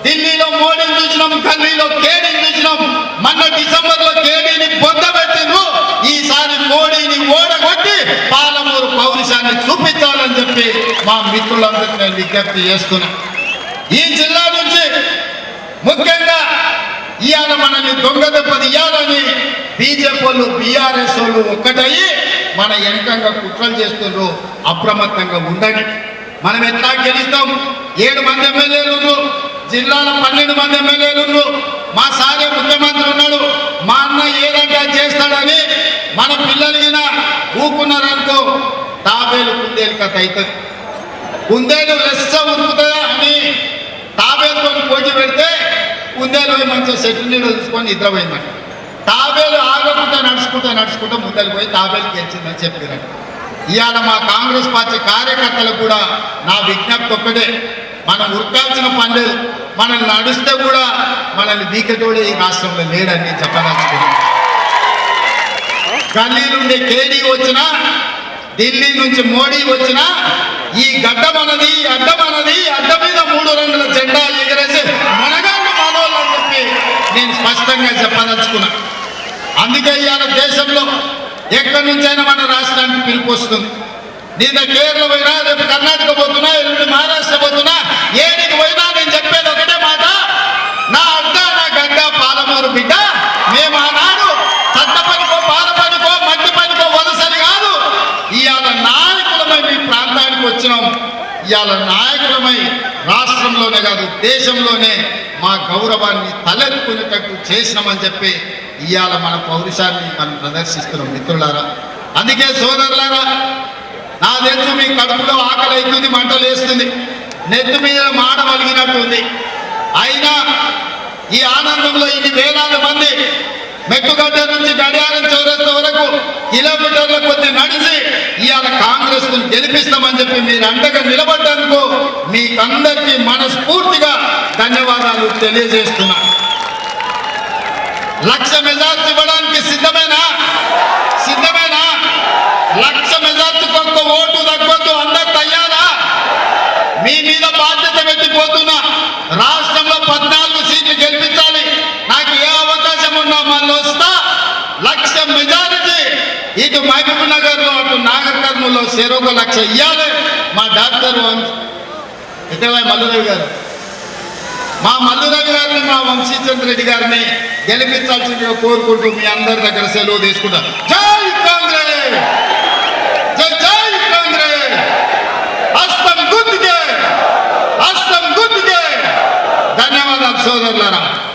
ఢిల్లీలో మోడీని చూసినాం, ఢిల్లీలో కేడీని చూసినాం. మొన్న డిసెంబర్లో కేడీని పొందబెట్టిండ్రు. ఈసారి మోడీని ఓడగొట్టి పాలమూరు పౌరుషాన్ని చూపించాలని చెప్పి మా మిత్రులందరికీ నేను విజ్ఞప్తి చేస్తున్నా. ఈ జిల్లా నుంచి ముఖ్యంగా ఇవాళ మనల్ని దొంగ దెబ్బతీయాలని బీజేపీ వాళ్ళు బీఆర్ఎస్ వాళ్ళు ఒక్కటయ్యి మన వెనకంగా కుట్రలు చేస్తున్నారు. అప్రమత్తంగా ఉండండి. మనం ఎట్లా గెలుస్తాం? 7 మంది ఎమ్మెల్యేలు ఉన్నారు, జిల్లాలో 12 మంది ఎమ్మెల్యేలు ఉన్నారు. మా సారే ముఖ్యమంత్రి ఉన్నాడు. మా అన్న ఏదంటే చేస్తాడని మన పిల్లలకి ఊకున్నారనుకో తాబేలు కుందేలు కథ అవుతుంది. కుందేలు లెస్స ఉరుకుతుందా అని తాబేలుతో పోటీ పెడితే కుందేలు పోయి మంచిగా చెట్టు నీళ్ళు చూసుకొని నిద్రపోయిందంట. తాబేలు ఆగకుండా నడుచుకుంటూ ముందరికి పోయి తాబేలు గెలిచిందని చెప్పారంట. ఇవాళ మా కాంగ్రెస్ పార్టీ కార్యకర్తలకు కూడా నా విజ్ఞప్తి ఒక్కటే, మనం ఉరకాల్సిన పనులు మనల్ని నడిస్తే కూడా మనల్ని వీకటోడే ఈ రాష్ట్రంలో లేడని చెప్పదలుచుకున్నాం. గల్లీ నుండి కేడీ వచ్చినా, ఢిల్లీ నుంచి మోడీ వచ్చినా ఈ గడ్డ మనది, అడ్డ మనది, అడ్డ మీద 3 రంగుల జెండా ఎగరేసి మనగాళ్ళు మనోళ్ళు అని చెప్పి నేను స్పష్టంగా చెప్పదలుచుకున్నా. అందుకే ఇవాళ దేశంలో ఎక్కడి నుంచైనా మన రాష్ట్రానికి పిలుపు వస్తుంది. నిన్న కేరళ పోయినా, రేపు కర్ణాటక పోతున్నా, ఎల్లుండి మహారాష్ట్ర పోతున్నా, ఏడికి పోయినా నేను చెప్పేది ఒకటే మాట, నా అడ్డ నా గడ్డ పాలమూరు బిడ్డ. మేము ఆనాడు చట్ట పనికో, పాల పనికో, మట్టి పనికో వలసని కాదు, ఇవాళ నాయకులమై మీ ప్రాంతానికి వచ్చినాం. ఇవాళ నాయకులమై రాష్ట్రంలోనే కాదు దేశంలోనే మా గౌరవాన్ని తలెత్తుకునేటట్టు చేసినామని చెప్పి ఇవాళ మన పౌరుషాన్ని మనం ప్రదర్శిస్తున్నాం మిత్రులారా. అందుకే సోదరులారా, నా నెత్తు మీ కడుపులో ఆకలి అవుతుంది, మంటలు వేస్తుంది, నెత్తు మీద మాడ వలిగినట్టుంది. అయినా ఈ ఆనందంలో ఇన్ని వేలాది మంది మెట్టుగడ్డ నుంచి గడియారం చౌరస్తా వరకు కిలోమీటర్ల కొద్ది నడిచి ఇవాళ కాంగ్రెస్ గెలిపిస్తామని చెప్పి మీరు అండగా నిలబడ్డందుకు మీకందరికీ మనస్ఫూర్తిగా ధన్యవాదాలు తెలియజేస్తున్నా. 1,00,000 మెజార్టీ ఇవ్వడానికి సిద్ధమేనా? 1,00,000 మెజార్టీకి ఒక్క ఓటు తగ్గొద్దు. అందరు తయ్యారా? మీ మీద బాధ్యత పెట్టిపోతున్నా. రాష్ట్రంలో 14 సీట్లు గెలిపించాలి. నాకు ఏ అవకాశం ఉన్నా మళ్ళీ వస్తా. 1,00,000 మెజారిటీ ఇటు మహబూబ్ నగర్ లో, అటు నాగర్ కర్నూలులో చెరొక 1,00,000 ఇవ్వాలి. మా డాక్టర్ ఇటవై మల్లురవి గారు, మా మల్లురవి గారిని, మా వంశీచంద్ర రెడ్డి గారిని గెలిపించాల్సిందిగా కోరుకుంటూ మీ అందరి దగ్గర సెలవు తీసుకుంటా. జై కాంగ్రెస్, జై కాంగ్రెస్. హస్తం గుర్తుకే, హస్తం గుర్తుకే. ధన్యవాదాలు సోదరులారా.